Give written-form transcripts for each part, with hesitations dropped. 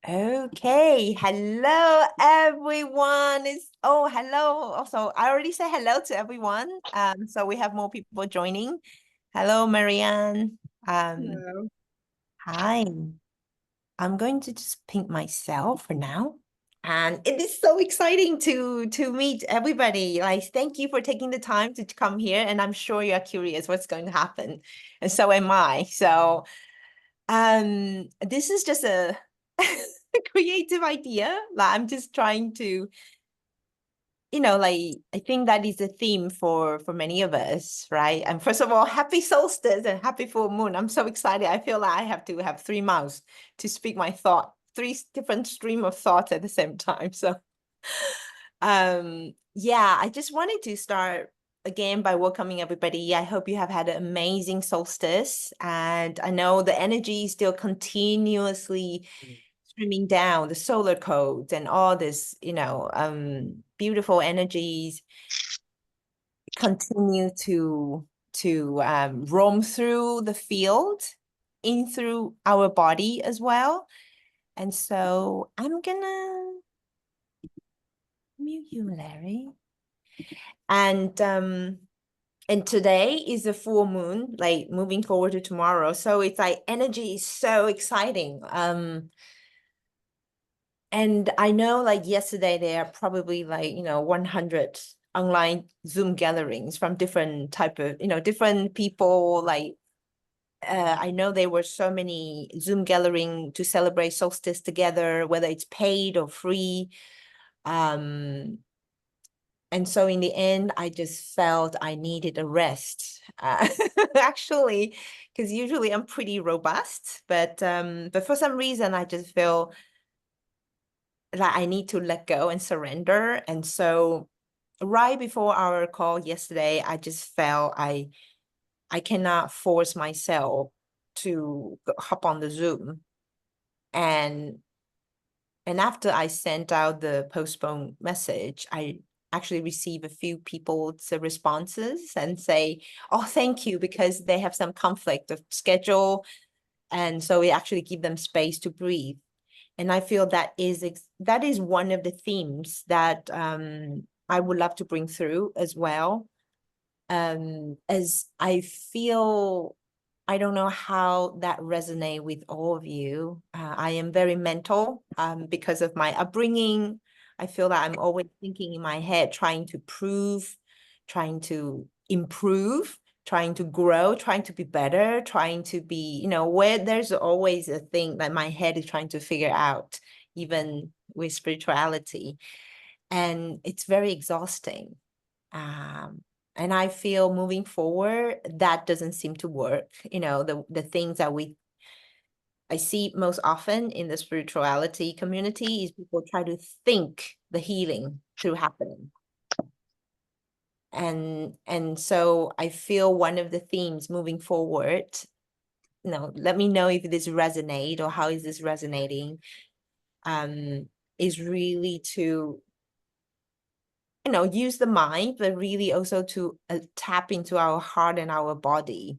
Okay, hello everyone. Hello. Also, I already said hello to everyone. So we have more people joining. Hello, Marianne. Um, Hello. Hi. I'm going to just ping myself for now. And it is so exciting to meet everybody. Like, thank you for taking the time to come here. And I'm sure you're curious what's going to happen. And so am I. So this is just a creative idea. Like I'm just trying to, like I think that is a theme for many of us, right? And first of all, happy solstice and happy full moon. I'm so excited. I feel like I have to have three mouths to speak my thought, three different stream of thoughts at the same time. So yeah, I just wanted to start again by welcoming everybody. I hope you have had an amazing solstice. And I know the energy is still continuously streaming down, the solar codes and all this, beautiful energies continue to roam through the field, in through our body as well. And so I'm gonna mute you, Larry. And today is a full moon, like moving forward to tomorrow. So it's like energy is so exciting. And I know like yesterday there are probably like, 100 online Zoom gatherings from different type of, different people. Like I know there were so many Zoom gathering to celebrate solstice together, whether it's paid or free. Um, and so in the end, I just felt I needed a rest. Actually, because usually I'm pretty robust, but for some reason I just feel like I need to let go and surrender. And so right before our call yesterday, I just felt I cannot force myself to hop on the Zoom. And and after I sent out the postponed message, I actually received a few people's responses and say, oh, thank you, because they have some conflict of schedule. And so we actually give them space to breathe. And I feel that is one of the themes that I would love to bring through as well. As I feel, I don't know how that resonate with all of you. I am very mental because of my upbringing. I feel that I'm always thinking in my head, trying to prove, trying to improve, trying to grow, trying to be better, trying to be, where there's always a thing that my head is trying to figure out, even with spirituality. And it's very exhausting. Um, and I feel moving forward, that doesn't seem to work. The things that I see most often in the spirituality community is people try to think the healing through happening. And so I feel one of the themes moving forward, let me know if this resonate or how is this resonating, um, is really to use the mind, but really also to tap into our heart and our body.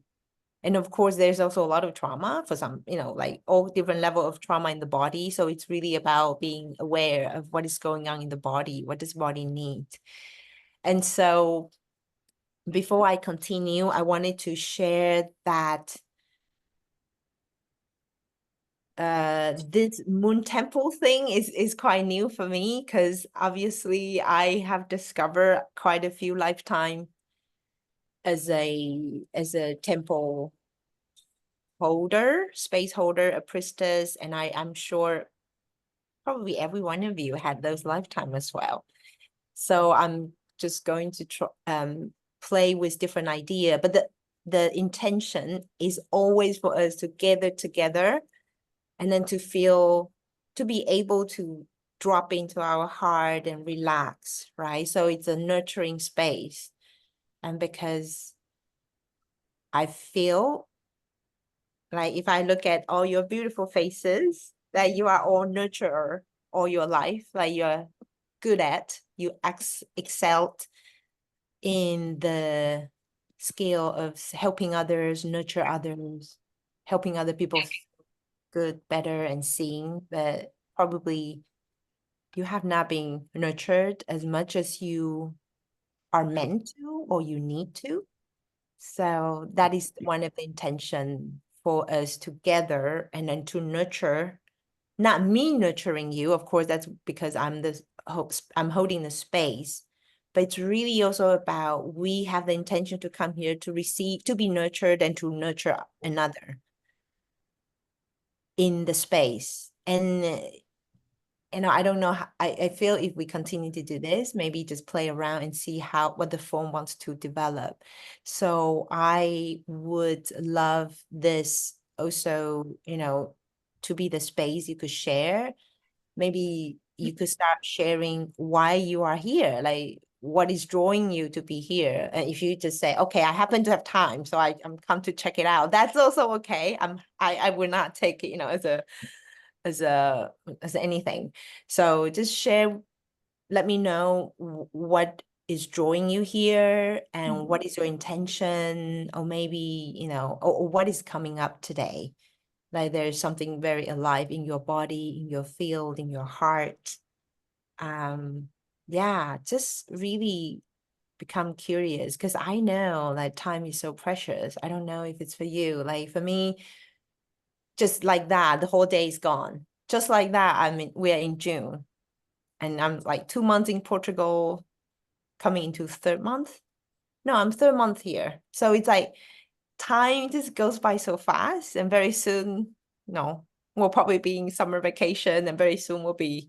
And of course, there's also a lot of trauma for some, like all different level of trauma in the body. So it's really about being aware of what is going on in the body. What does body need? And so before I continue, I wanted to share that this moon temple thing is quite new for me, because obviously I have discovered quite a few lifetime as a temple holder, space holder, a priestess, and I'm sure probably every one of you had those lifetime as well. So I'm just going to play with different idea, but the intention is always for us to gather together and then to be able to drop into our heart and relax, right? So it's a nurturing space. And because I feel like if I look at all your beautiful faces, that you are all nurturer all your life, like you're good at, you excelled in the skill of helping others, nurture others, helping other people feel good, better, and seeing that probably you have not been nurtured as much as you are meant to or you need to. So that is one of the intention for us together, and then to nurture, not me nurturing you, of course, that's because I'm holding the space, but it's really also about we have the intention to come here to receive, to be nurtured and to nurture another in the space. And I don't know how, I feel if we continue to do this, maybe just play around and see what the form wants to develop. So I would love this also, to be the space you could share. Maybe you could start sharing why you are here, like what is drawing you to be here. And if you just say, okay, I happen to have time, so I'm come to check it out, that's also okay. I will not take it, as anything. So just share, let me know what is drawing you here and what is your intention, or maybe, or what is coming up today. Like there's something very alive in your body, in your field, in your heart. Yeah, just really become curious, because I know like time is so precious. I don't know if it's for you. Like for me, just like that, the whole day is gone. Just like that, I mean, we're in June and I'm like 2 months in Portugal, coming into third month. No, I'm third month here. So it's like time just goes by so fast, and very soon, we'll probably be in summer vacation, and very soon we'll be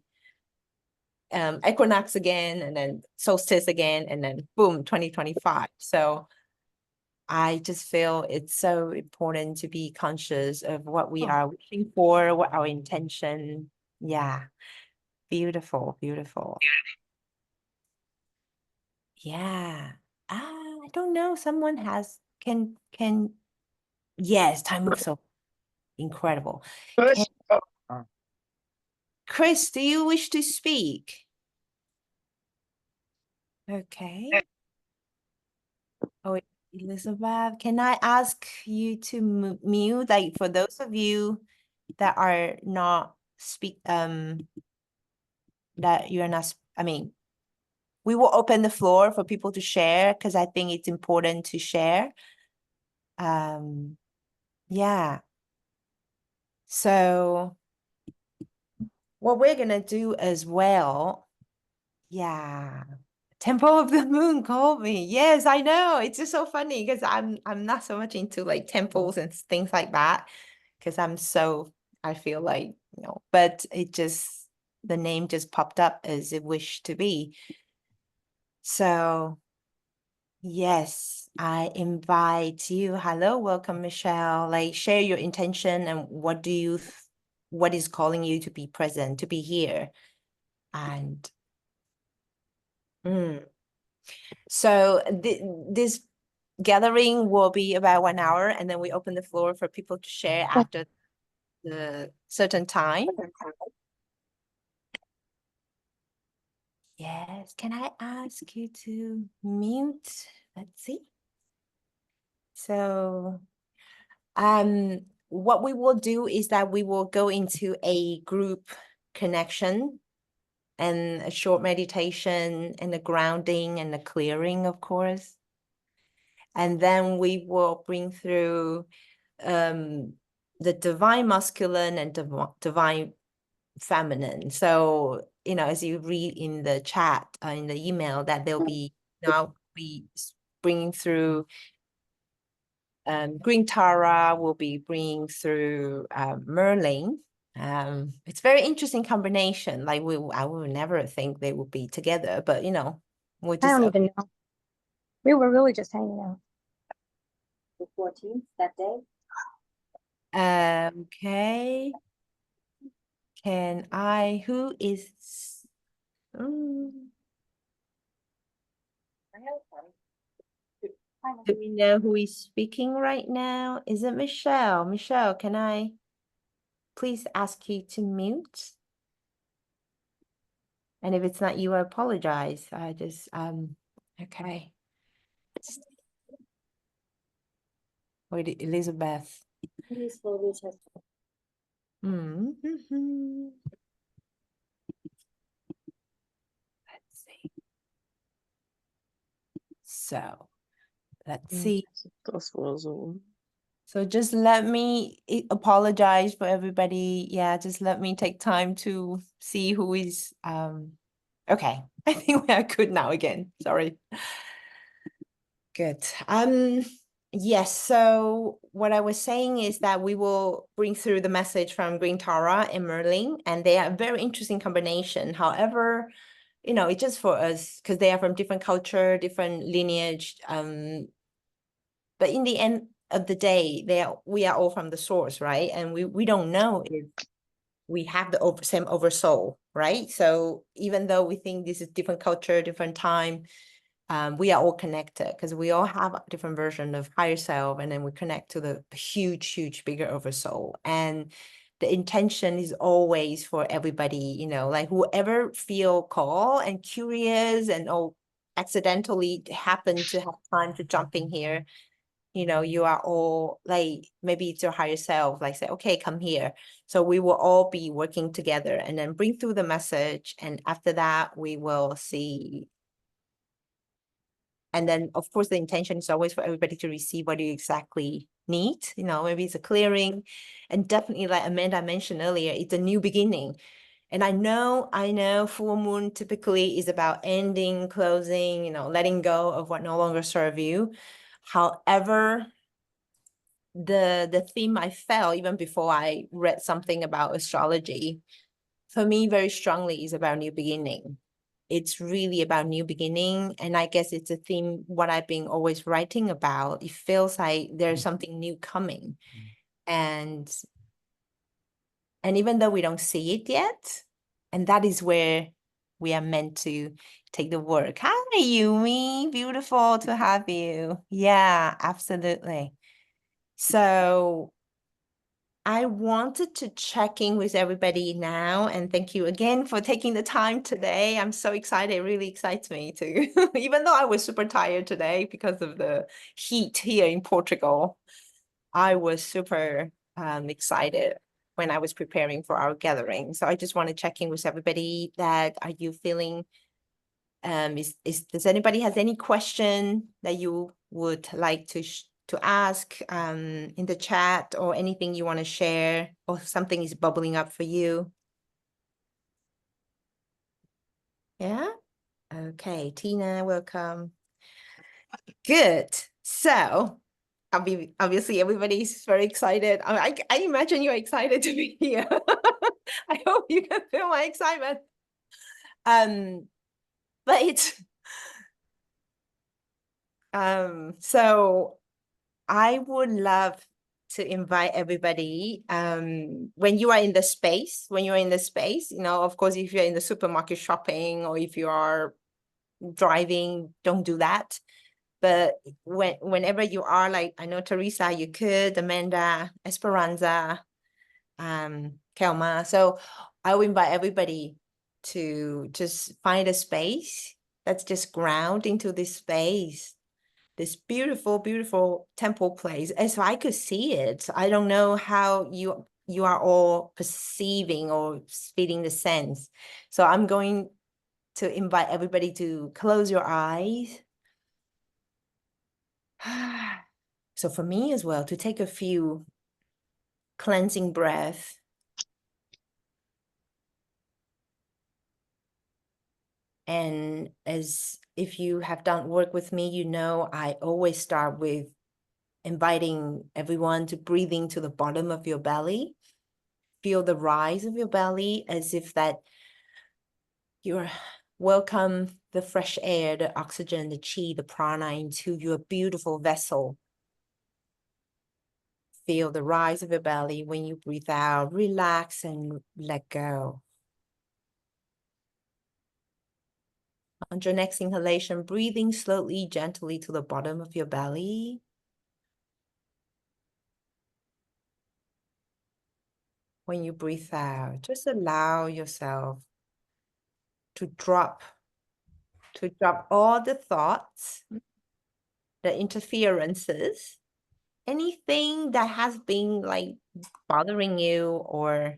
equinox again, and then solstice again, and then boom, 2025. So I just feel it's so important to be conscious of what we are wishing for, what our intention. Yeah. Beautiful, beautiful. Yeah. I don't know. Someone yes, time moves so incredible. Chris, do you wish to speak? Okay. Oh, Elizabeth, can I ask you to mute, like for those of you that are not that you're not, I mean, we will open the floor for people to share, because I think it's important to share. Yeah. So what we're gonna do as well, yeah. Temple of the Moon called me. Yes, I know. It's just so funny because I'm not so much into like temples and things like that, because I feel like, but the name just popped up as it wished to be. So yes, I invite you. Hello, welcome, Michelle. Like share your intention and what is calling you to be present, to be here. And so this gathering will be about 1 hour, and then we open the floor for people to share after the certain time. Yes, can I ask you to mute? Let's see. So what we will do is that we will go into a group connection and a short meditation and a grounding and a clearing, of course. And then we will bring through the divine masculine and divine feminine. So, as you read in the chat, in the email, that there'll be, I'll be bringing through Green Tara, will be bringing through Merlin. It's very interesting combination. Like I would never think they would be together, but we'll I just don't even know. We were really just hanging out. The 14th that day. Okay. Who is do we know who is speaking right now? Is it Michelle? Michelle, can I please ask you to mute? And if it's not you, I apologize. I just okay. Wait, Elizabeth. Please slowly just. So let's see. Das war so. So just let me apologize for everybody. Yeah, just let me take time to see who is okay. I think we are good now again. Sorry. Good. Yes, so what I was saying is that we will bring through the message from Green Tara and Merlin, and they are a very interesting combination. However, you know, it's just for us because they are from different culture, different lineage. But in the end of the day, we are all from the source, right? And we don't know if we have the same oversoul, right? So even though we think this is different culture, different time, we are all connected because we all have a different version of higher self, and then we connect to the huge, bigger oversoul. And the intention is always for everybody, you know, like whoever feel called and curious and accidentally happen to have time to jump in here, you know, you are all like, maybe it's your higher self, like say, okay, come here. So we will all be working together and then bring through the message. And after that, we will see. And then, of course, the intention is always for everybody to receive what you exactly need. You know, maybe it's a clearing. And definitely, like Amanda mentioned earlier, it's a new beginning. And I know full moon typically is about ending, closing, you know, letting go of what no longer serve you. However, the theme I felt even before I read something about astrology, for me, very strongly is about new beginning. It's really about new beginning. And I guess it's a theme, what I've been always writing about. It feels like there's something new coming. And even though we don't see it yet, and that is where we are meant to take the work. Hi, Yumi. Beautiful to have you. Yeah, absolutely. So I wanted to check in with everybody now, and thank you again for taking the time today. I'm so excited. It really excites me too, even though I was super tired today because of the heat here in Portugal. I was super excited when I was preparing for our gathering. So I just want to check in with everybody that are you feeling, does anybody has any question that you would like to ask in the chat, or anything you want to share, or something is bubbling up for you? Yeah. Okay, Tina, welcome. Good. So obviously everybody's very excited. I imagine you're excited to be here. I hope you can feel my excitement. But it's so I would love to invite everybody, when you are in the space, you know, of course, if you're in the supermarket shopping, or if you are driving, don't do that. But whenever you are, like, I know Teresa, you could, Amanda, Esperanza, Kelma. So I will invite everybody to just find a space that's just ground into this space, this beautiful temple place, as I could see it. I don't know how you are all perceiving or feeling the sense. So I'm going to invite everybody to close your eyes. So for me as well, to take a few cleansing breaths. And as if you have done work with me, you know, I always start with inviting everyone to breathe into the bottom of your belly. Feel the rise of your belly, as if that you're welcome the fresh air, the oxygen, the chi, the prana into your beautiful vessel. Feel the rise of your belly. When you breathe out, relax and let go. On your next inhalation, breathing slowly, gently to the bottom of your belly. When you breathe out, just allow yourself to drop all the thoughts, the interferences, anything that has been like bothering you or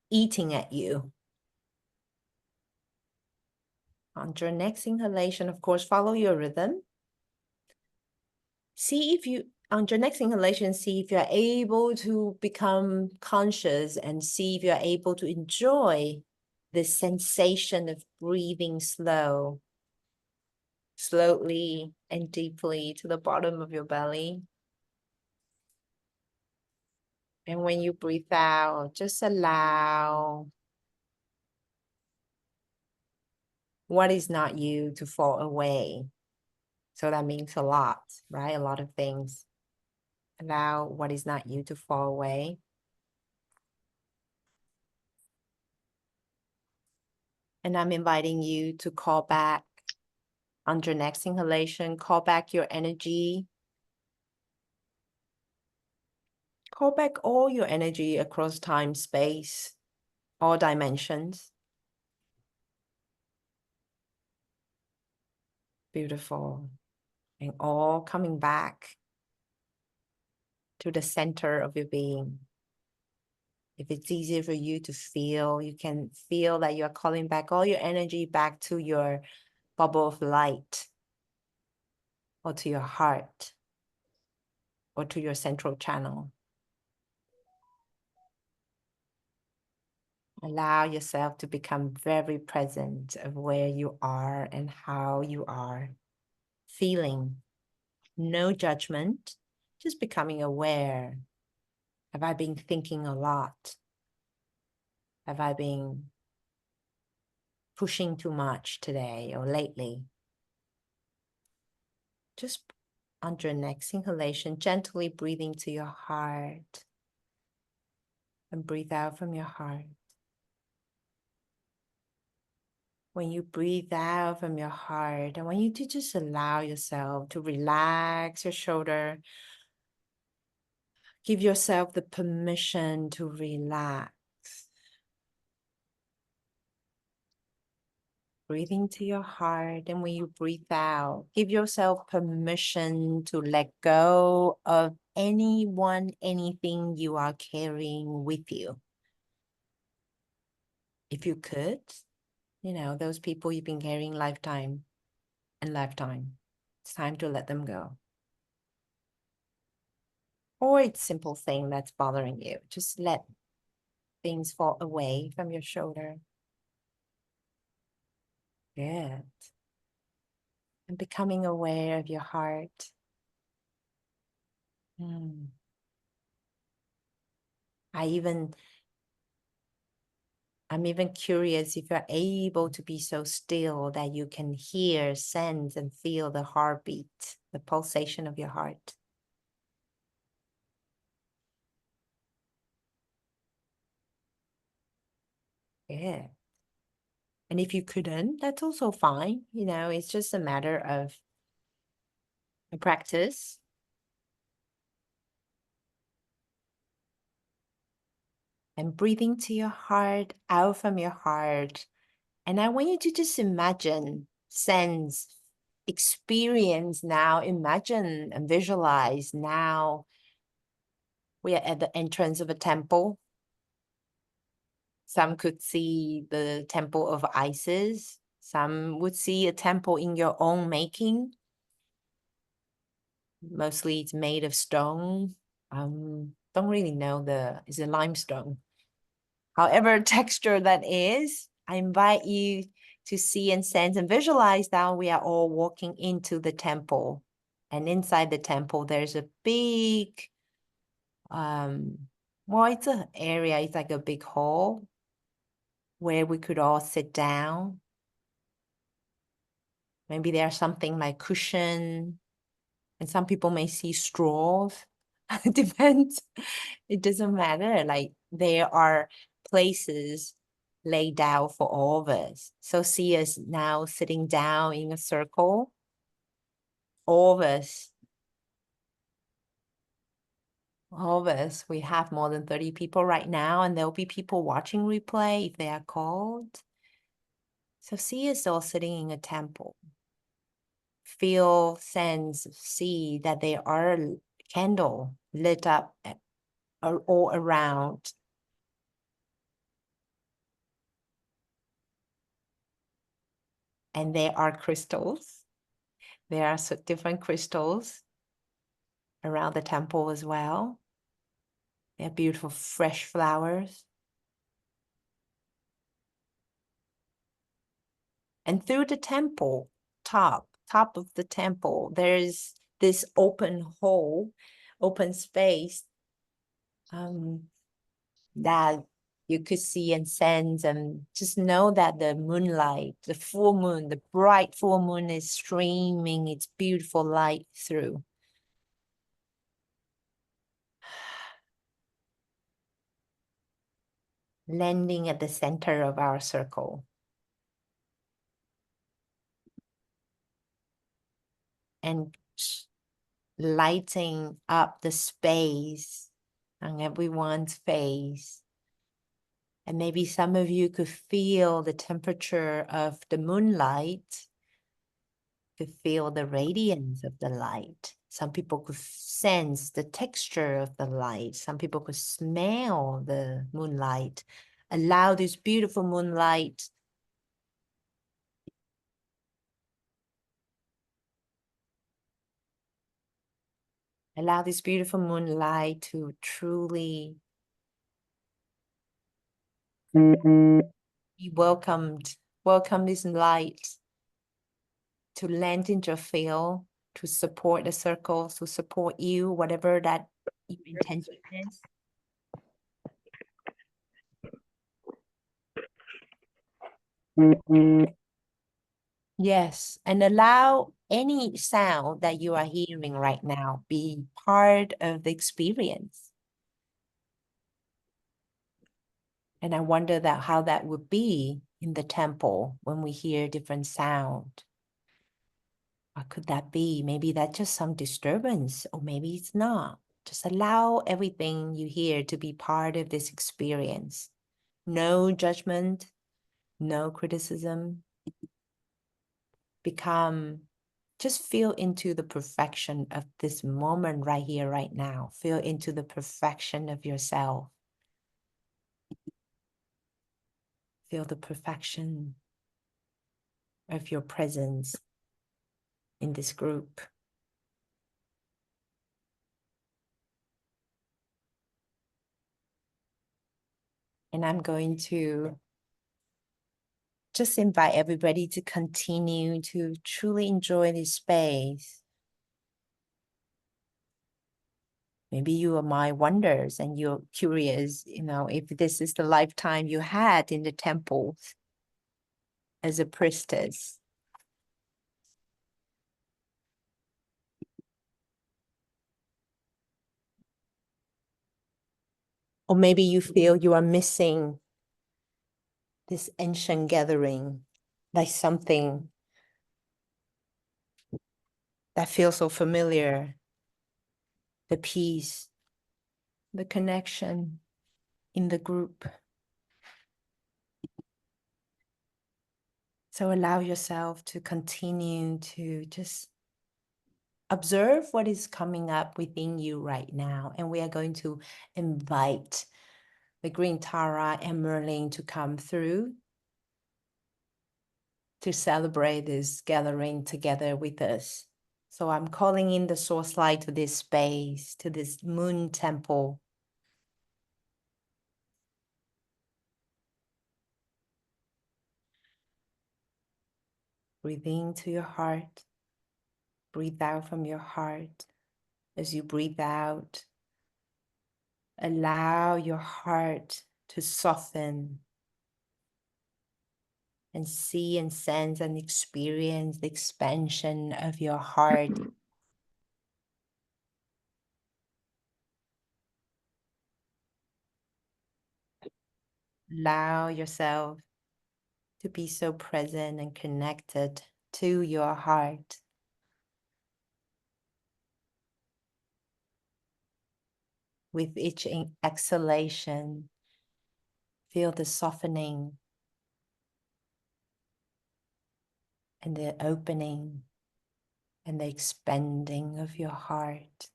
eating at you. On your next inhalation, of course, follow your rhythm. See if you, on your next inhalation, see if you're able to become conscious and see if you're able to enjoy the sensation of breathing slowly and deeply to the bottom of your belly. And when you breathe out, just allow what is not you to fall away. So that means a lot, right? A lot of things. Allow what is not you to fall away. And I'm inviting you to call back on your next inhalation, call back your energy. Call back all your energy across time, space, all dimensions. Beautiful. And all coming back to the center of your being. If it's easier for you to feel, you can feel that you're calling back all your energy back to your bubble of light, or to your heart, or to your central channel. Allow yourself to become very present of where you are and how you are feeling. No judgment, just becoming aware. Have I been thinking a lot? Have I been pushing too much today or lately? Just on your next inhalation, gently breathing to your heart and breathe out from your heart. When you breathe out from your heart, I want you to just allow yourself to relax your shoulder. Give yourself the permission to relax. Breathing to your heart, and when you breathe out, give yourself permission to let go of anyone, anything you are carrying with you. If you could, those people you've been carrying lifetime and lifetime, it's time to let them go. Or it's a simple thing that's bothering you. Just let things fall away from your shoulder. Good. And becoming aware of your heart. I'm even curious if you're able to be so still that you can hear, sense, and feel the heartbeat, the pulsation of your heart. Yeah. And if you couldn't, that's also fine. It's just a matter of a practice. And breathing to your heart, out from your heart. And I want you to just imagine, sense, experience now, imagine and visualize now we are at the entrance of a temple. Some could see the temple of Isis. Some would see a temple in your own making. Mostly it's made of stone. Don't really know is it limestone? However texture that is, I invite you to see and sense and visualize that we are all walking into the temple. And inside the temple, there's a big, it's an area, it's like a big hall where we could all sit down. Maybe there's something like cushion, and some people may see straws. It depends. It doesn't matter. Like there are places laid out for all of us. So see us now sitting down in a circle. All of us, we have more than 30 people right now, and there'll be people watching replay if they are called. So see us all sitting in a temple. Feel, sense, see that there are candle lit up all around. And there are crystals. There are different crystals around the temple as well. They're beautiful fresh flowers. And through the temple, top of the temple, there's this open hole, open space that you could see and sense, and just know that the moonlight, the full moon, the bright full moon is streaming its beautiful light through. Landing at the center of our circle. And lighting up the space on everyone's face. And maybe some of you could feel the temperature of the moonlight, could feel the radiance of the light. Some people could sense the texture of the light. Some people could smell the moonlight. Allow this beautiful moonlight to truly be welcomed. Welcome this light to land into your field, to support the circle, to support you, whatever that your intention is. Yes, and allow any sound that you are hearing right now be part of the experience. And I wonder how that would be in the temple when we hear different sound. What could that be? Maybe that's just some disturbance, or maybe it's not. Just allow everything you hear to be part of this experience. No judgment, no criticism. Just feel into the perfection of this moment right here, right now. Feel into the perfection of yourself. Feel the perfection of your presence in this group. And I'm going to just invite everybody to continue to truly enjoy this space. Maybe you are my wonders and you're curious, if this is the lifetime you had in the temples as a priestess. Or maybe you feel you are missing this ancient gathering, like something that feels so familiar. The peace, the connection in the group. So allow yourself to continue to just observe what is coming up within you right now. And we are going to invite the green Tara and Merlin to come through to celebrate this gathering together with us. So I'm calling in the source light to this space, to this moon temple. Breathe into your heart. Breathe out from your heart. As you breathe out, allow your heart to soften and see and sense and experience the expansion of your heart. Allow yourself to be so present and connected to your heart. With each exhalation, feel the softening and the opening and the expanding of your heart.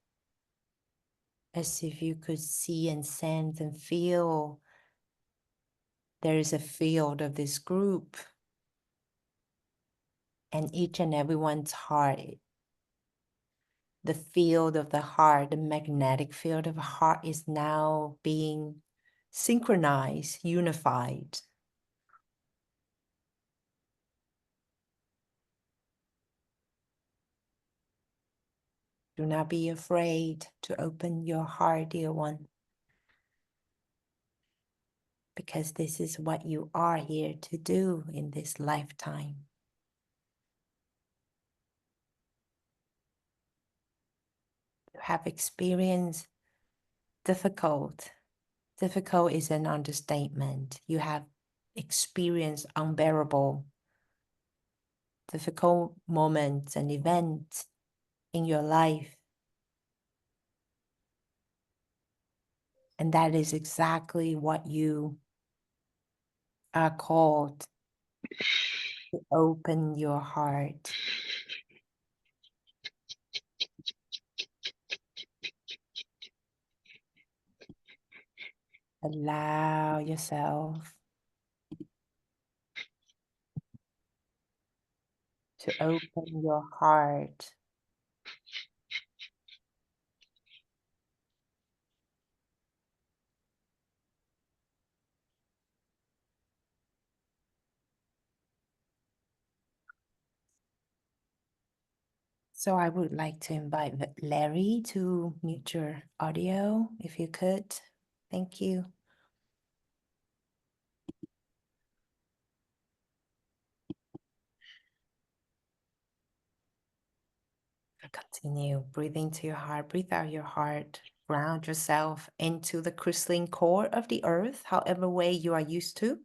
As if you could see and sense and feel there is a field of this group and each and everyone's heart, the field of the heart, the magnetic field of the heart is now being synchronized, unified. Do not be afraid to open your heart, dear one, because this is what you are here to do in this lifetime. You have experienced difficult. Difficult is an understatement. You have experienced unbearable, difficult moments and events in your life. And that is exactly what you are called to open your heart. Allow yourself to open your heart. So I would like to invite Larry to mute your audio, if you could. Thank you. Continue breathing to your heart. Breathe out your heart. Ground yourself into the crystalline core of the earth, however way you are used to.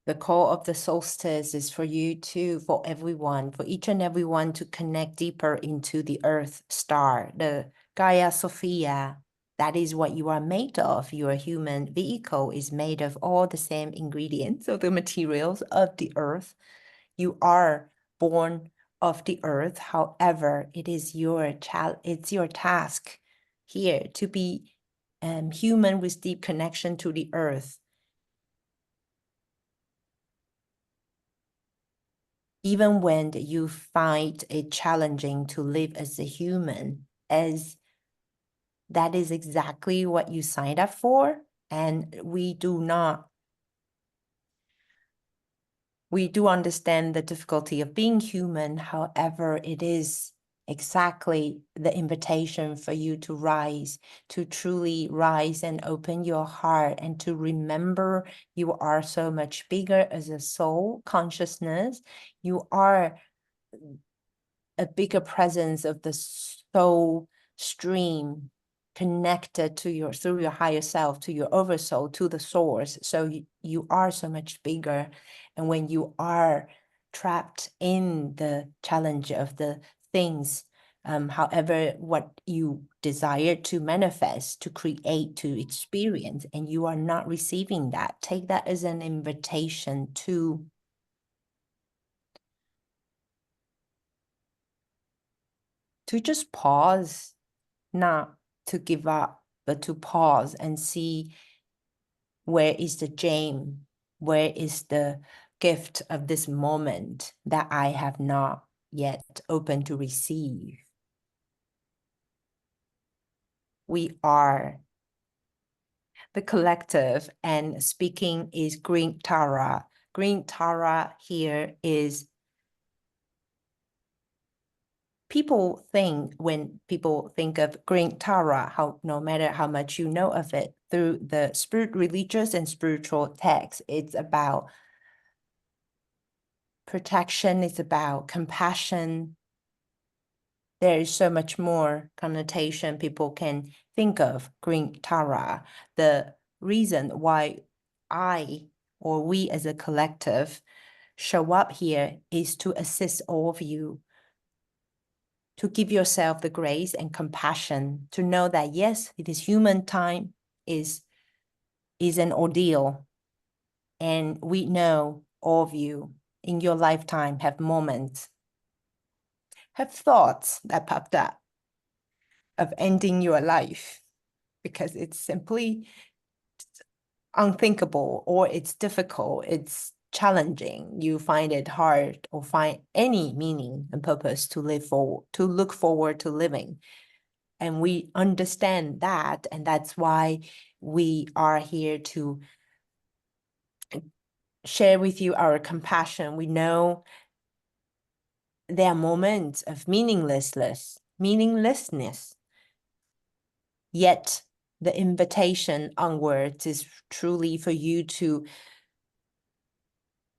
The call of the solstice is for you to, for everyone, for each and everyone to connect deeper into the earth star, the Gaia Sophia. That is what you are made of. Your human vehicle is made of all the same ingredients of the materials of the earth. You are born of the earth. However, it is it's your task here to be human with deep connection to the earth. Even when you find it challenging to live as a human, as that is exactly what you signed up for, and we do understand the difficulty of being human. However, it is exactly the invitation for you to rise, to truly rise and open your heart, and to remember you are so much bigger as a soul consciousness. You are a bigger presence of the soul stream connected to through your higher self, to your oversoul, to the source. So you are so much bigger. And when you are trapped in the challenge of the things, however, what you desire to manifest, to create, to experience, and you are not receiving that, take that as an invitation to just pause, not to give up, but to pause and see where is the gem, where is the gift of this moment that I have not yet opened to receive. We are the collective, and speaking is Green Tara. Green Tara here is when people think of Green Tara, no matter how much you know of it, through the religious and spiritual texts, it's about protection, it's about compassion. There is so much more connotation people can think of Green Tara. The reason why we as a collective show up here is to assist all of you, to give yourself the grace and compassion, to know that yes, it is human time is an ordeal. And we know all of you in your lifetime have moments, have thoughts that popped up of ending your life, because it's simply unthinkable, or it's difficult, it's challenging, you find it hard or find any meaning and purpose to look forward to living. And we understand that, and that's why we are here to share with you our compassion. We know there are moments of meaninglessness, yet the invitation onwards is truly for you to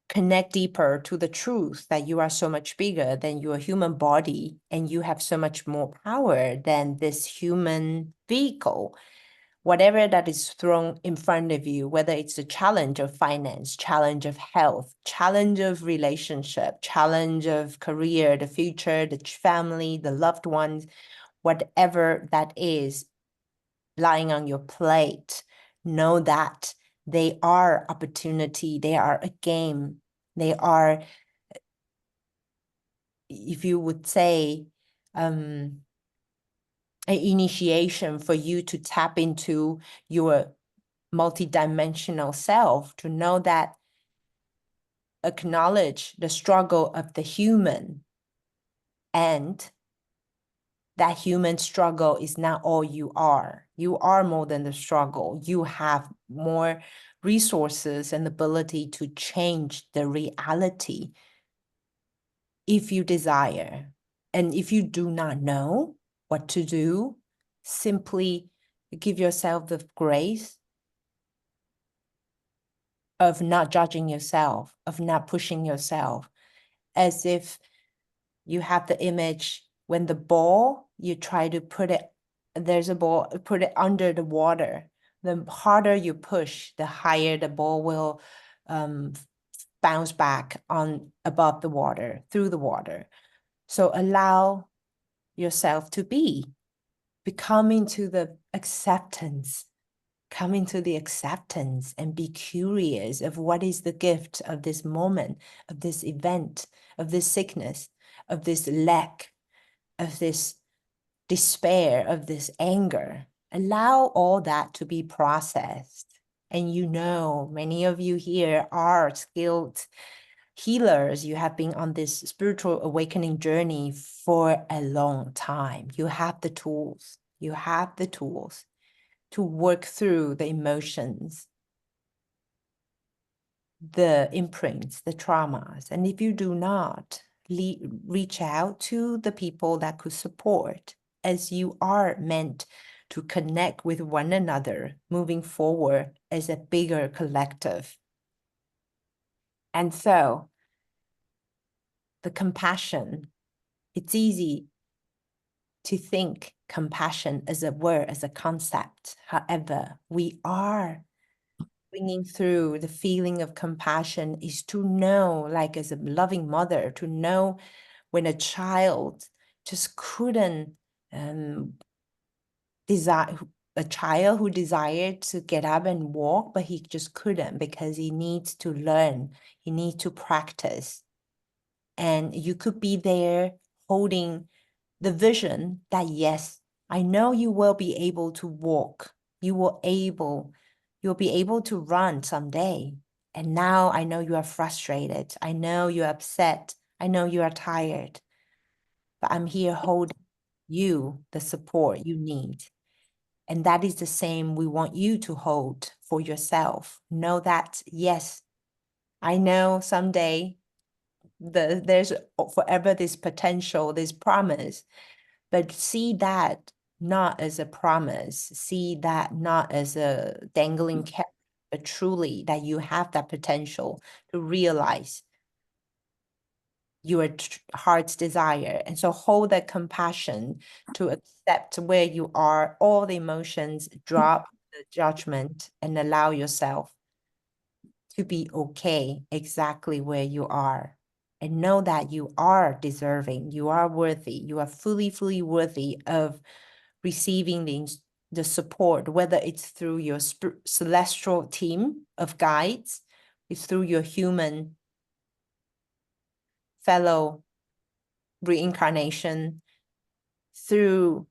connect deeper to the truth that you are so much bigger than your human body, and you have so much more power than this human vehicle. Whatever that is thrown in front of you, whether it's a challenge of finance, challenge of health, challenge of relationship, challenge of career, the future, the family, the loved ones, whatever that is lying on your plate, know that they are opportunity, they are a game, they are, if you would say, an initiation for you to tap into your multidimensional self, to know that, acknowledge the struggle of the human, and that human struggle is not all you are. You are more than the struggle. You have more resources and ability to change the reality if you desire. And if you do not know what to do, simply give yourself the grace of not judging yourself, of not pushing yourself, as if you have the image when the ball, you try to put it, there's a ball, put it under the water. The harder you push, the higher the ball will bounce back on above the water, through the water. So allow yourself to become into the acceptance, come into the acceptance and be curious of what is the gift of this moment, of this event, of this sickness, of this lack, of this despair, of this anger. Allow all that to be processed. And you know, many of you here are skilled healers. You have been on this spiritual awakening journey for a long time. You have the tools. You have the tools to work through the emotions, the imprints, the traumas. And if you do not, reach out to the people that could support, as you are meant to connect with one another, moving forward as a bigger collective. And so the compassion, it's easy to think compassion as a word, as a concept. However, we are bringing through the feeling of compassion is to know, like as a loving mother, to know when a child just couldn't desire, a child who desired to get up and walk, but he just couldn't because he needs to learn, he needs to practice. And you could be there holding the vision that, yes, I know you will be able to walk. You'll be able to run someday. And now I know you are frustrated. I know you're upset. I know you are tired. But I'm here holding you the support you need. And that is the same we want you to hold for yourself. Know that, yes, I know someday there's forever this potential, this promise, but see that not as a promise, see that not as a dangling carrot, but truly that you have that potential to realize your heart's desire. And so hold that compassion to accept where you are, all the emotions, drop the judgment, and allow yourself to be okay exactly where you are. And know that you are deserving, you are worthy, you are fully worthy of receiving the support, whether it's through your celestial team of guides, it's through your human fellow reincarnation, through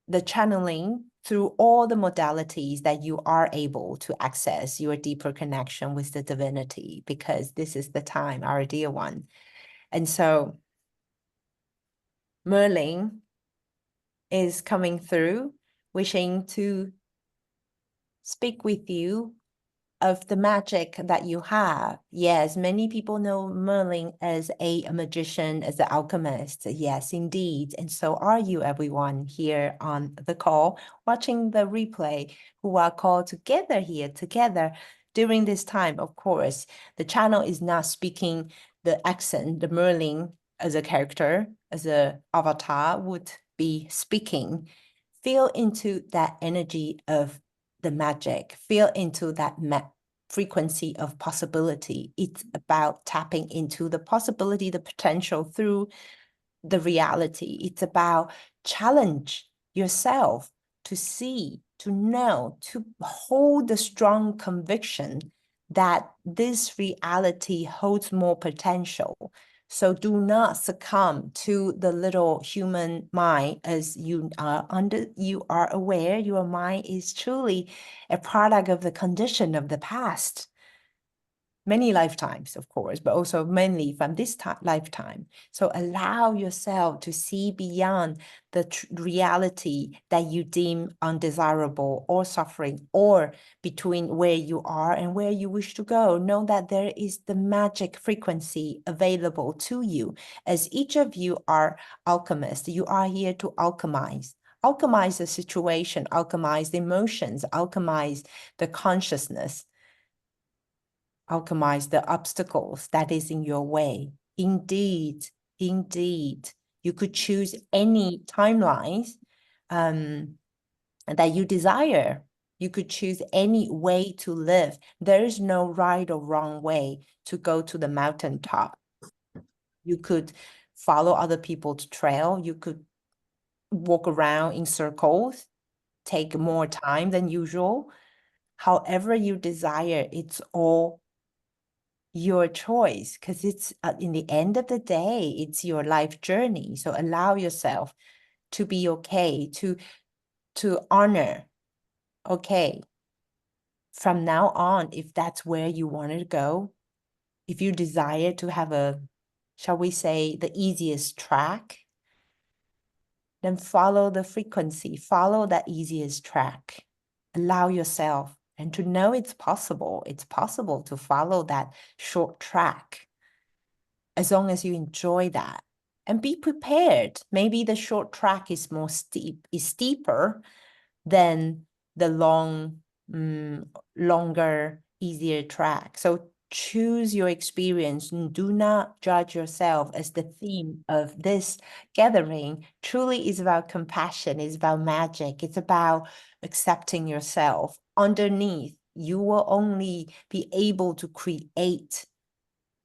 the channeling through all the modalities that you are able to access your deeper connection with the divinity, because this is the time, our dear one. And so Merlin is coming through, wishing to speak with you of the magic that you have. Yes, many people know Merlin as a magician, as an alchemist. Yes, indeed. And so are you, everyone here on the call, watching the replay, who are called together here, together during this time. Of course, the channel is not speaking the accent, the Merlin as a character, as a avatar would be speaking. Feel into that energy of the magic, feel into that frequency of possibility. It's about tapping into the possibility, the potential through the reality. It's about challenge yourself to see, to know, to hold the strong conviction that this reality holds more potential. So do not succumb to the little human mind, as you are aware your mind is truly a product of the condition of the past. Many lifetimes, of course, but also mainly from this lifetime. So allow yourself to see beyond the reality that you deem undesirable or suffering, or between where you are and where you wish to go. Know that there is the magic frequency available to you. As each of you are alchemists, you are here to alchemize. Alchemize the situation, alchemize the emotions, alchemize the consciousness, alchemize the obstacles that is in your way. Indeed, indeed, you could choose any timelines that you desire. You could choose any way to live. There is no right or wrong way to go to the mountaintop. You could follow other people's trail. You could walk around in circles, take more time than usual. However you desire, it's all your choice, because it's in the end of the day, it's your life journey. So allow yourself to be okay, to honor, okay, from now on, if that's where you want to go, if you desire to have a, shall we say, the easiest track, then follow the frequency, follow that easiest track. Allow yourself, and to know it's possible to follow that short track, as long as you enjoy that. And be prepared. Maybe the short track is more steeper than the longer, easier track. So choose your experience and do not judge yourself, as the theme of this gathering truly is about compassion, it's about magic, it's about accepting yourself. Underneath, you will only be able to create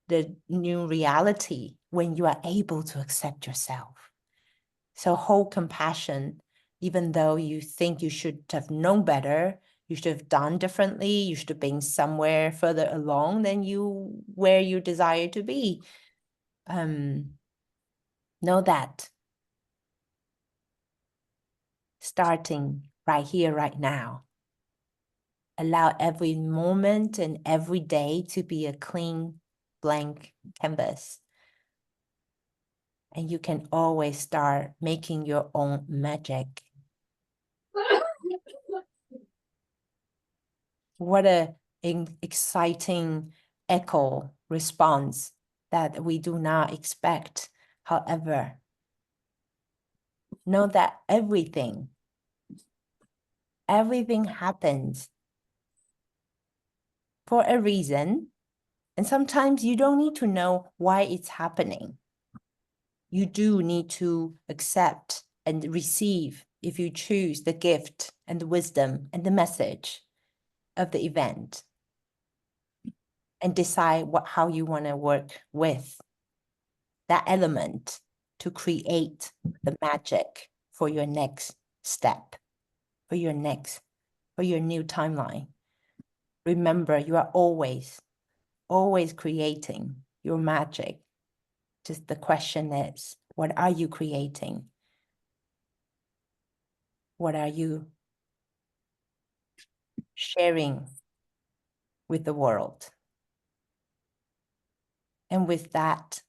the new reality when you are able to accept yourself. So hold compassion, even though you think you should have known better, you should have done differently, you should have been somewhere further along than where you desire to be. Know that starting right here, right now, allow every moment and every day to be a clean, blank canvas. And you can always start making your own magic. What an exciting echo response that we do not expect. However, know that everything happens for a reason. And sometimes you don't need to know why it's happening. You do need to accept and receive, if you choose, the gift and the wisdom and the message of the event, and decide how you want to work with that element to create the magic for your next step, for your new timeline. Remember, you are always creating your magic. Just the question is, what are you creating? What are you sharing with the world. And with that,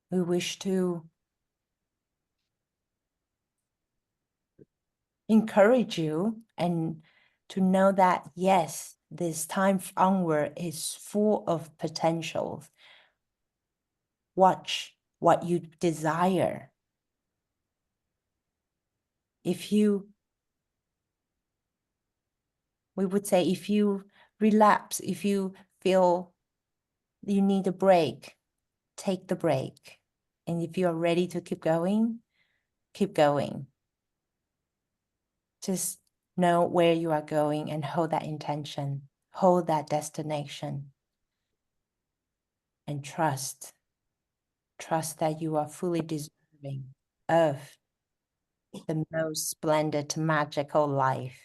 we wish to encourage you and to know that, yes, this time onward is full of potential. Watch what you desire. We would say, if you relapse, if you feel you need a break, take the break. And if you are ready to keep going, keep going. Just know where you are going and hold that intention, hold that destination, and trust that you are fully deserving of the most splendid, magical life.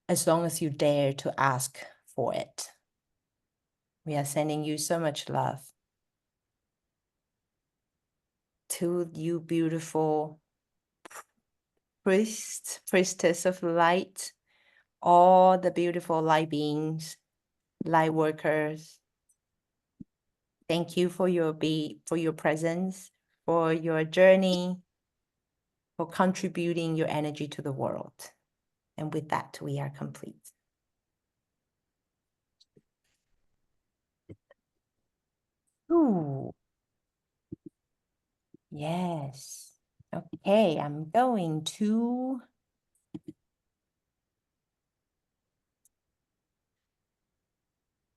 As long as you dare to ask for it. We are sending you so much love. To you, beautiful priestess of light, all the beautiful light beings, light workers. Thank you for your presence, for your journey, for contributing your energy to the world. And with that, we are complete. Ooh. Yes. Okay, I'm going to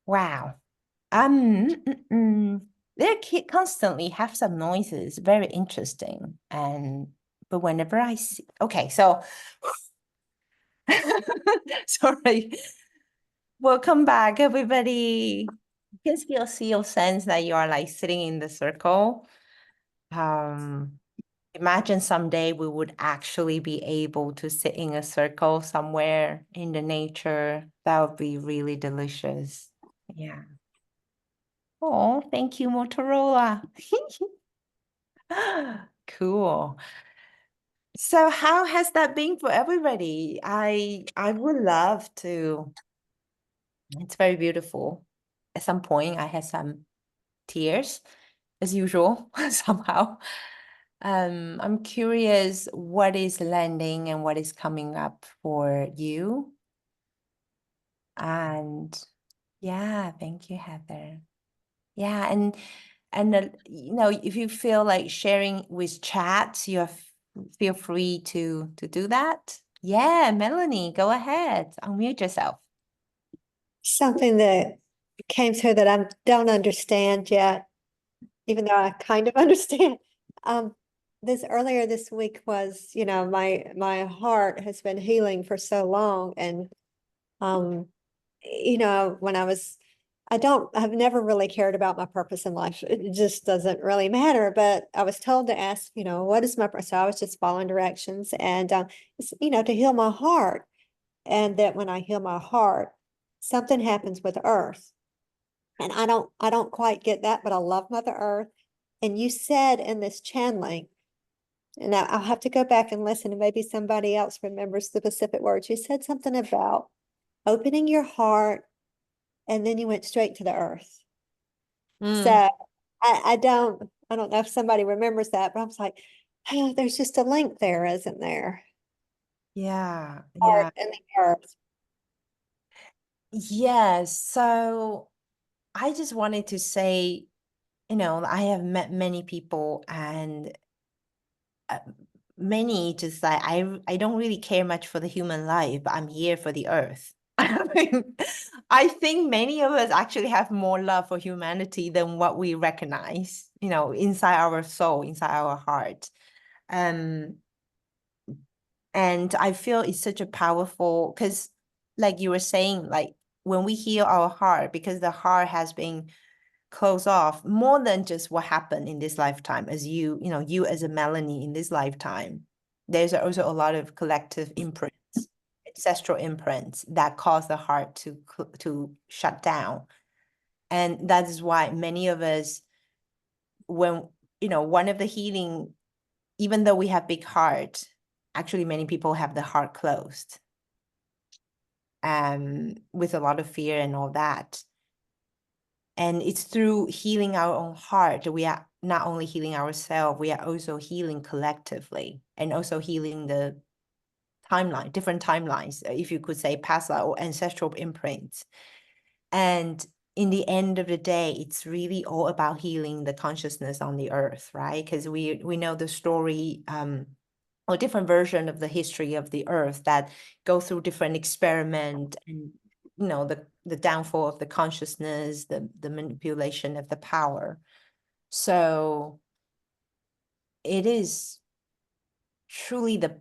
wow. They constantly have some noises, very interesting. But whenever I see, okay, so sorry. Welcome back, everybody. You can still see or sense that you are like sitting in the circle. Imagine someday we would actually be able to sit in a circle somewhere in the nature. That would be really delicious. Yeah. Oh, thank you, Motorola. Cool. So how has that been for everybody? I would love to. It's very beautiful. At some point, I had some tears, as usual, somehow. I'm curious what is landing and what is coming up for you. And yeah, thank you, Heather. Yeah, and if you feel like sharing with chat, feel free to do that. Yeah, Melanie, go ahead, unmute yourself. Something that came through that I don't understand yet, even though I kind of understand. This earlier this week was, my heart has been healing for so long, and when I've never really cared about my purpose in life. It just doesn't really matter. But I was told to ask, what is my purpose? So I was just following directions, and it's, to heal my heart, and that when I heal my heart, something happens with Earth. And I don't quite get that, but I love Mother Earth. And you said in this channeling, and I'll have to go back and listen, and maybe somebody else remembers the specific words. You said something about opening your heart, and then you went straight to the earth. So I don't know if somebody remembers that, but I was like, oh, there's just a link there, isn't there? Yeah, Heart and the earth. Yes. So I just wanted to say, I have met many people, and many just like, I don't really care much for the human life, but I'm here for the earth. I think many of us actually have more love for humanity than what we recognize, inside our soul, inside our heart. And I feel it's such a powerful, because like you were saying, like when we heal our heart, because the heart has been closed off more than just what happened in this lifetime, as you as a Melanie in this lifetime, there's also a lot of collective imprints, ancestral imprints that cause the heart to shut down. And that is why many of us, when one of the healing, even though we have big heart, actually many people have the heart closed, with a lot of fear and all that. And it's through healing our own heart, we are not only healing ourselves, we are also healing collectively, and also healing the timeline, different timelines, if you could say past life or ancestral imprints. And in the end of the day, it's really all about healing the consciousness on the earth, right? Because we know the story, or different version of the history of the earth that go through different experiment, and the downfall of the consciousness, the manipulation of the power. So it is truly the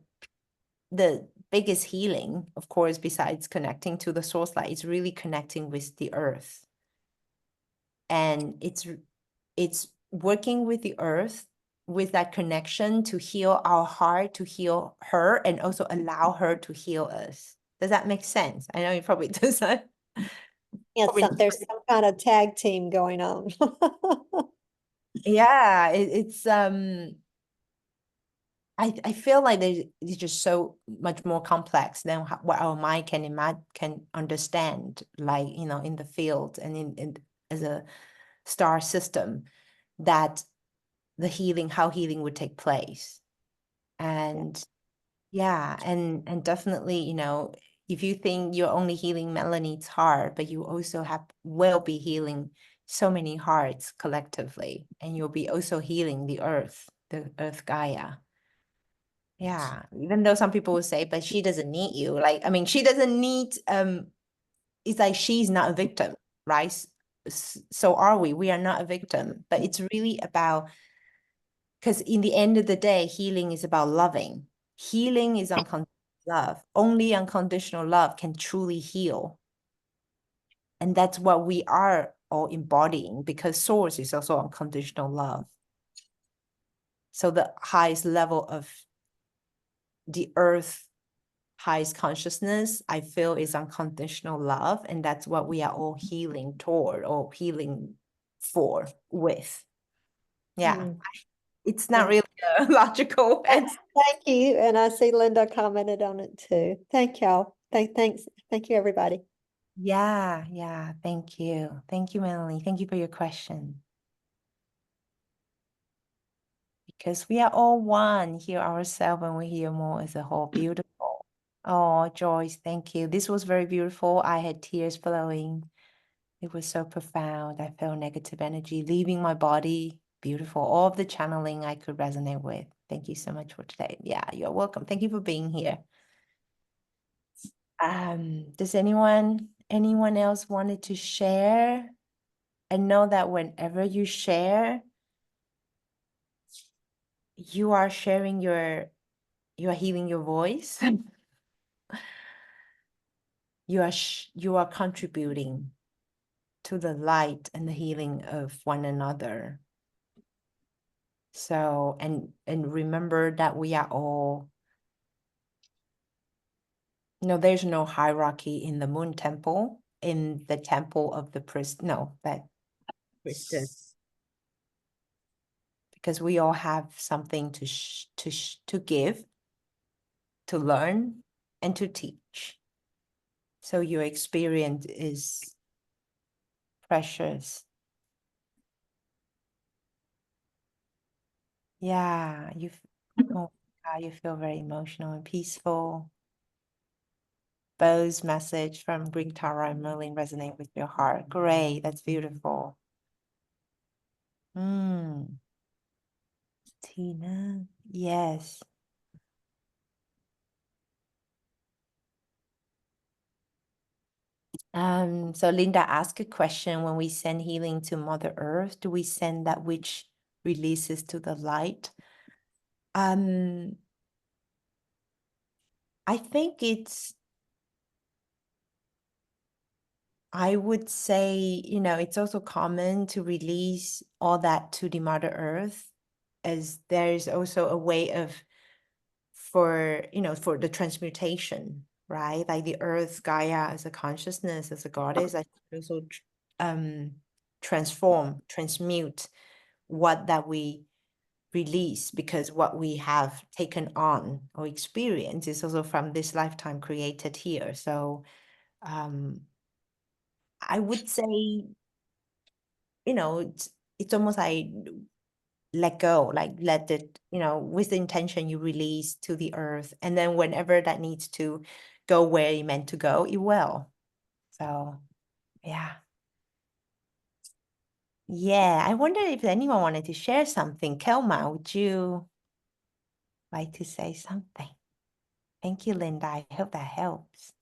biggest healing, of course, besides connecting to the source light, is really connecting with the earth. And it's working with the earth, with that connection, to heal our heart, to heal her, and also allow her to heal us. Does that make sense? I know it probably doesn't. Yeah, Probably there's some kind of tag team going on. Yeah, it's I feel like it's just so much more complex than what our mind can understand, like, in the field and in as a star system, that how healing would take place. And yeah, and definitely, if you think you're only healing Melanie's heart, but you also will be healing so many hearts collectively, and you'll be also healing the earth Gaia. Yeah, even though some people will say, but she doesn't need you. Like, I mean, she doesn't need, it's like she's not a victim, right? So are we? We are not a victim, but it's really about, because in the end of the day, healing is about loving. Healing is unconditional love. Only unconditional love can truly heal. And that's what we are all embodying, because source is also unconditional love. So the highest level of the earth, highest consciousness, I feel, is unconditional love. And that's what we are all healing toward, or healing with. Yeah. Mm. It's not really a logical answer. Thank you. And I see Linda commented on it too. Thank y'all. Thanks. Thank you, everybody. Yeah. Thank you. Thank you, Melanie. Thank you for your question. Because we are all one, hear ourselves, and we hear more as a whole. Beautiful. Oh, Joyce, thank you. This was very beautiful. I had tears flowing. It was so profound. I felt negative energy leaving my body. Beautiful. All of the channeling I could resonate with. Thank you so much for today. Yeah, you're welcome. Thank you for being here. Does anyone else wanted to share? And know that whenever you share, you are sharing you are healing your voice. You are contributing to the light and the healing of one another. So, and remember that we are all, there's no hierarchy in the moon temple, in the temple of the priestess, because we all have something to give, to learn, and to teach. So your experience is precious. Yeah, oh, you feel very emotional and peaceful. Bo's message from Greek Tara and Merlin resonate with your heart. Great, that's beautiful. Tina, yes. So Linda asked a question: when we send healing to Mother Earth, do we send that which releases to the light? I think I would say, it's also common to release all that to the Mother Earth, as there is also a way for the transmutation, right? Like the earth, Gaia, as a consciousness, as a goddess, I also transmute what that we release, because what we have taken on or experienced is also from this lifetime created here. So I would say, it's almost like let go, like let it, with the intention you release to the earth. And then whenever that needs to go where it meant to go, it will. So, yeah. Yeah, I wonder if anyone wanted to share something. Kelma, would you like to say something? Thank you, Linda. I hope that helps.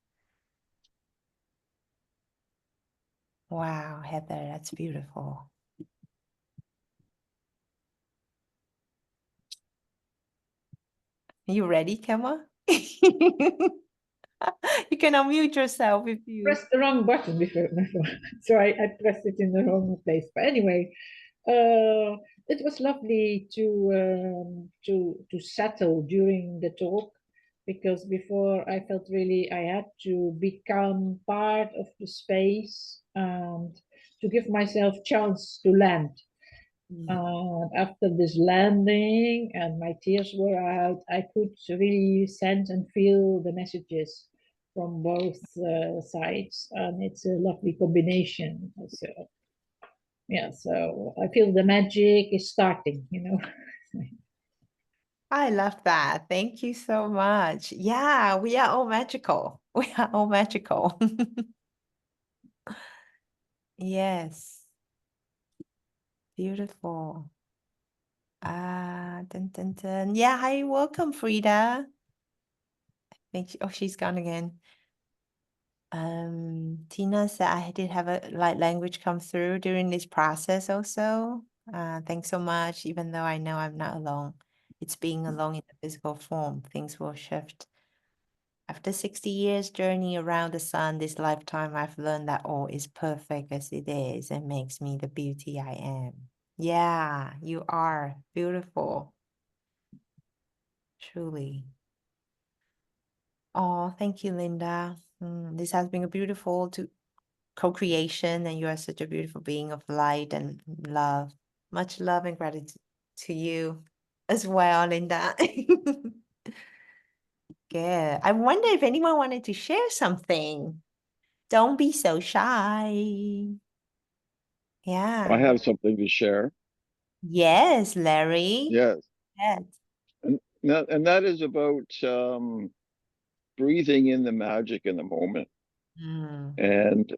Wow, Heather, that's beautiful. You ready, Kelma? You can unmute yourself if you. Pressed the wrong button before, so I pressed it in the wrong place. But anyway, it was lovely to settle during the talk, because before I felt really I had to become part of the space and to give myself chance to land. After this landing and my tears were out, I could really sense and feel the messages from both sides, and it's a lovely combination. So, yeah, so I feel the magic is starting, I love that. Thank you so much. Yeah, we are all magical. We are all magical. Yes. Beautiful. Dun, dun, dun. Yeah, hi, welcome, Frida. Oh, she's gone again. Tina said I did have a light language come through during this process also. Thanks so much, even though I know I'm not alone. It's being alone in the physical form. Things will shift. After 60 years journey around the sun, this lifetime I've learned that all is perfect as it is and makes me the beauty I am. Yeah, you are beautiful. Truly. Oh, thank you, Linda. This has been a beautiful co-creation, and you are such a beautiful being of light and love. Much love and gratitude to you as well, Linda. Good. I wonder if anyone wanted to share something. Don't be so shy. Yeah. I have something to share. Yes, Larry. Yes. Yes. And that is about breathing in the magic in the moment. And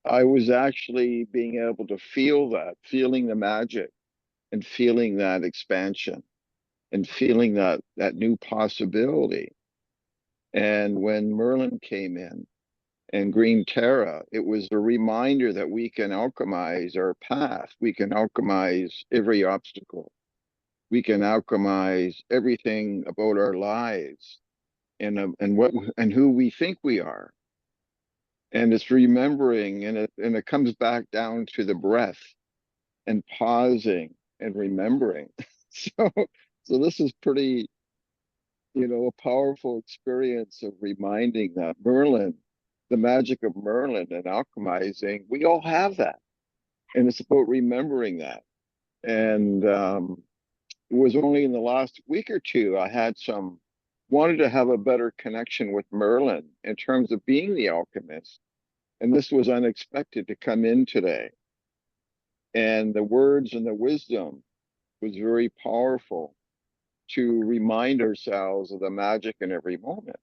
I was actually being able to feel that, feeling the magic and feeling that expansion and feeling that new possibility. And when Merlin came in and Green Tara, it was a reminder that we can alchemize our path. We can alchemize every obstacle. We can alchemize everything about our lives and who we think we are. And it's remembering, and it comes back down to the breath and pausing and remembering. So this is pretty, a powerful experience of reminding that Merlin, the magic of Merlin and alchemizing, we all have that. And it's about remembering that. And it was only in the last week or two I wanted to have a better connection with Merlin in terms of being the alchemist. And this was unexpected to come in today. And the words and the wisdom was very powerful to remind ourselves of the magic in every moment.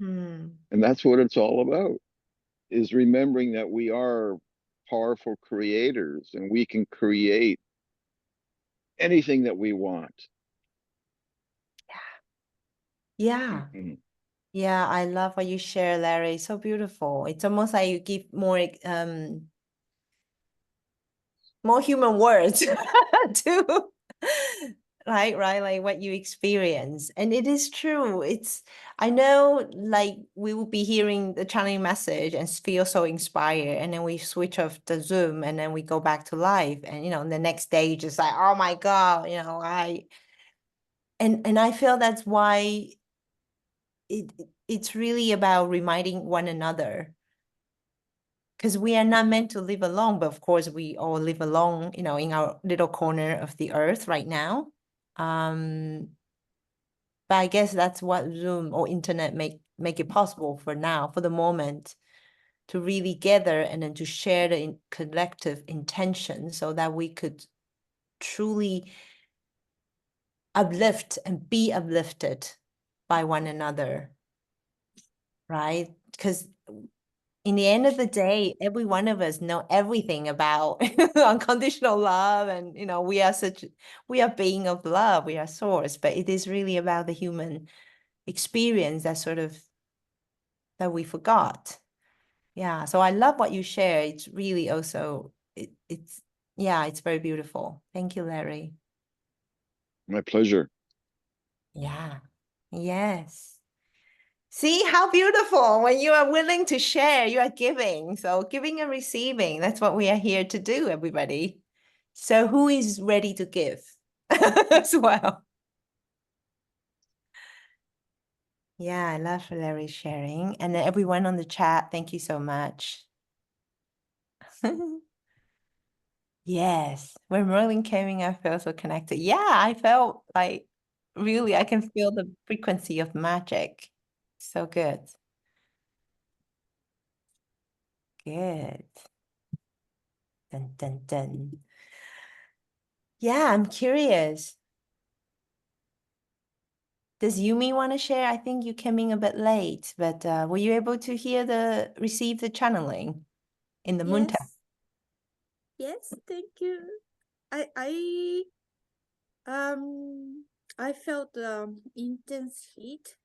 And that's what it's all about, is remembering that we are powerful creators and we can create anything that we want. Yeah. Yeah, I love what you share, Larry. So beautiful. It's almost like you give more human words to like what you experience. And it is true. I know, like, we will be hearing the channeling message and feel so inspired, and then we switch off the Zoom and then we go back to life, and the next day just like, oh my God, and I feel that's why it's really about reminding one another because we are not meant to live alone, but of course we all live alone, in our little corner of the earth right now. But I guess that's what Zoom or internet make it possible for now, for the moment, to really gather and then to share the collective intention so that we could truly uplift and be uplifted by one another, right? Because in the end of the day, every one of us know everything about unconditional love, and we are being of love, we are source, but it is really about the human experience that we forgot. Yeah, so I love what you share. It's really also it's very beautiful. Thank you, Larry. My pleasure. Yeah. Yes. See how beautiful when you are willing to share, you are giving. So giving and receiving, that's what we are here to do, everybody. So who is ready to give as well? Yeah, I love Larry sharing. And then everyone on the chat, thank you so much. Yes, when Merlin came in, I felt so connected. Yeah, I felt like really, I can feel the frequency of magic. So good. Good. Dun, dun, dun. Yeah, I'm curious. Does Yumi want to share? I think you came in a bit late, but were you able to receive the channeling in the moon temple? Yes, thank you. I felt intense heat,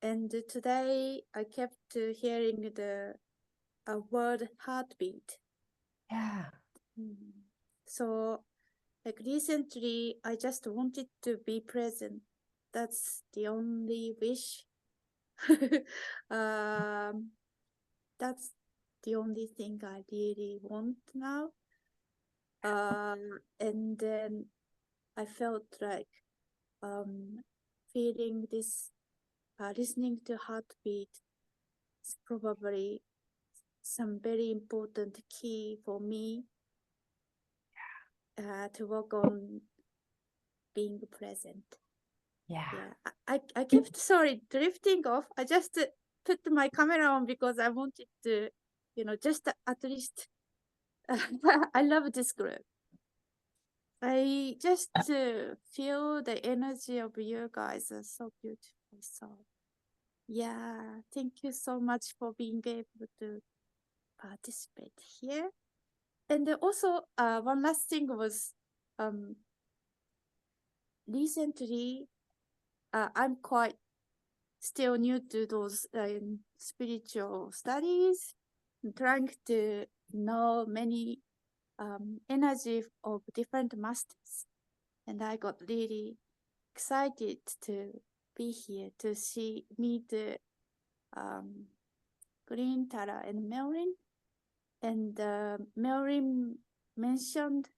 and today I kept hearing the word heartbeat. Yeah. So, like recently, I just wanted to be present. That's the only wish. That's the only thing I really want now. And then I felt like feeling this, listening to heartbeat is probably some very important key for me to work on being present. Yeah. I kept, sorry, drifting off. I just put my camera on because I wanted to, just at least, I love this group. I just feel the energy of you guys are so beautiful. So yeah, thank you so much for being able to participate here. And also, one last thing was, recently, I'm quite still new to those spiritual studies, trying to know many energy of different masters. And I got really excited to be here to meet Green, Tara, and Merlin. And Merlin mentioned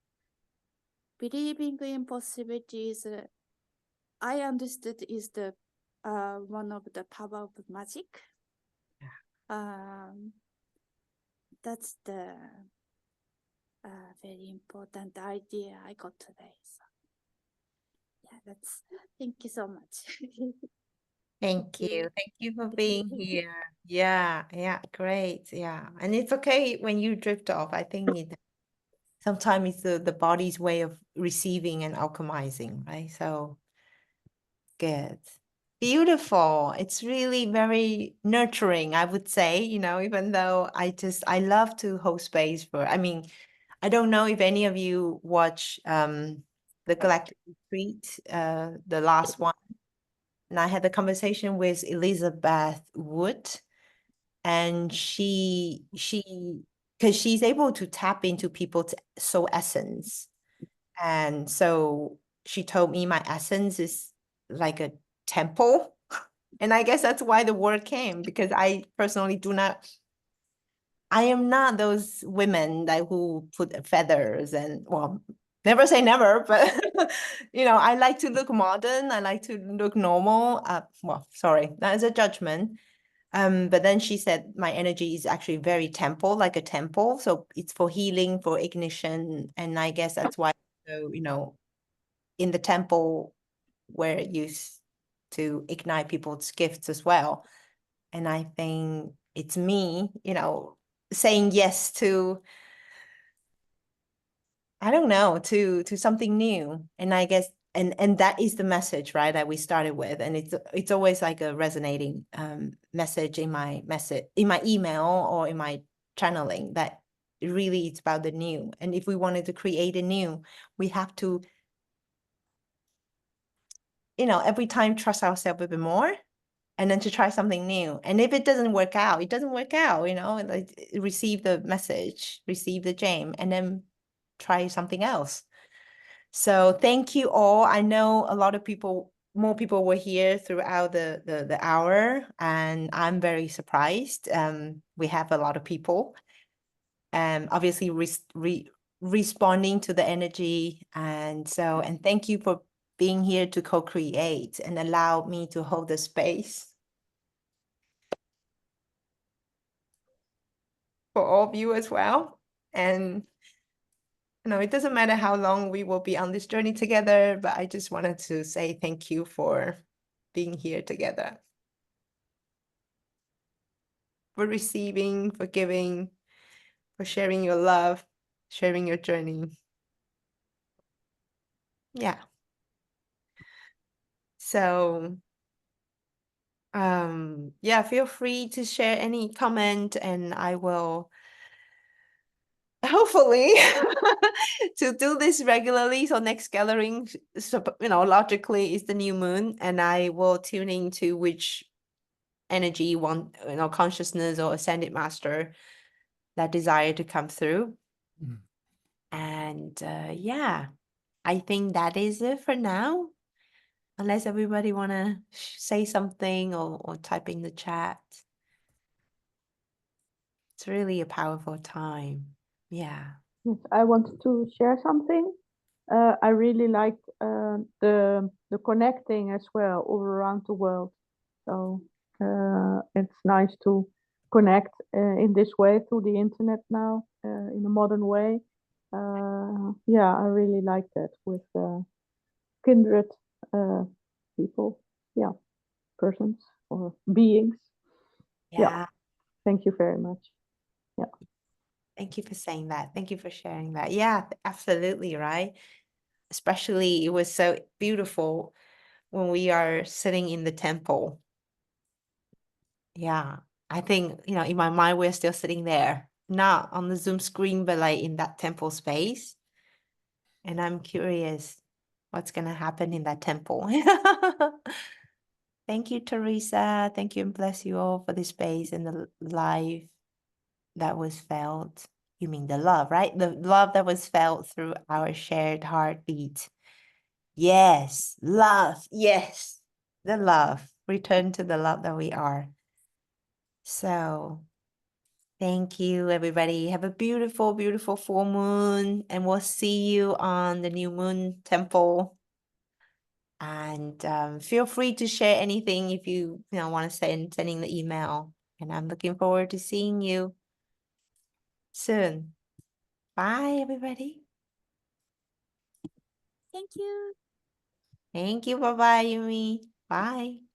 believing in possibilities. I understood is the one of the power of magic. That's the very important idea I got today. So yeah, thank you so much. Thank you. Thank you for being here. Yeah, great. Yeah. And it's okay when you drift off. I think sometimes it's the body's way of receiving and alchemizing, right? So good. Beautiful. It's really very nurturing, I would say, even though I love to hold space I don't know if any of you watch the Galactic Retreat, the last one. And I had a conversation with Elizabeth Wood, and because she's able to tap into people's soul essence. And so she told me my essence is like a temple. And I guess that's why the word came, because I personally I am not those women who put feathers and, well, never say never, but I like to look modern. I like to look normal. Well, sorry, that is a judgment. But then she said my energy is actually very temple, like a temple. So it's for healing, for ignition. And I guess that's why, so, you know, in the temple where it used to ignite people's gifts as well. And I think it's me, you know, saying yes to, I don't know, to something new. And I guess and that is the message, right, that we started with. And it's always like a resonating message in my email or in my channeling, that really it's about the new. And if we wanted to create a new, we have to, you know, every time trust ourselves a bit more, and then to try something new. And if it doesn't work out, it doesn't work out, you know, like receive the message, receive the gem, and then try something else. So thank you all. I know a lot of people, more people were here throughout the hour, and I'm very surprised. We have a lot of people, obviously responding to the energy. And thank you for being here to co-create and allow me to hold the space for all of you as well. And you know, it doesn't matter how long we will be on this journey together, but I just wanted to say thank you for being here together, for receiving, for giving, for sharing your love, sharing your journey. Yeah. So yeah, feel free to share any comment, and I will hopefully to do this regularly. So next gathering, so, you know, logically is the new moon, and I will tune into which energy you want, you know, consciousness or ascended master that desire to come through. And yeah, I think that is it for now, unless everybody want to say something or type in the chat. It's really a powerful time. Yeah. Yes, I wanted to share something. I really liked the connecting as well all around the world. So it's nice to connect in this way through the internet now in a modern way. Yeah, I really like that with kindred people. Yeah, persons or beings. Yeah. Thank you very much. Yeah. Thank you for saying that. Thank you for sharing that. Yeah, absolutely, right? Especially it was so beautiful when we are sitting in the temple. Yeah, I think, you know, in my mind, we're still sitting there, not on the Zoom screen, but like in that temple space. And I'm curious what's going to happen in that temple. Thank you, Teresa. Thank you, and bless you all for the space and the life that was felt. You mean the love, right? The love that was felt through our shared heartbeat. Yes, love. Yes, the love. Return to the love that we are. So thank you, everybody. Have a beautiful, beautiful full moon, and we'll see you on the new moon temple. And feel free to share anything if you want to sending the email. And I'm looking forward to seeing you soon. Bye, everybody. Thank you. Thank you. Bye-bye, Yumi. Bye.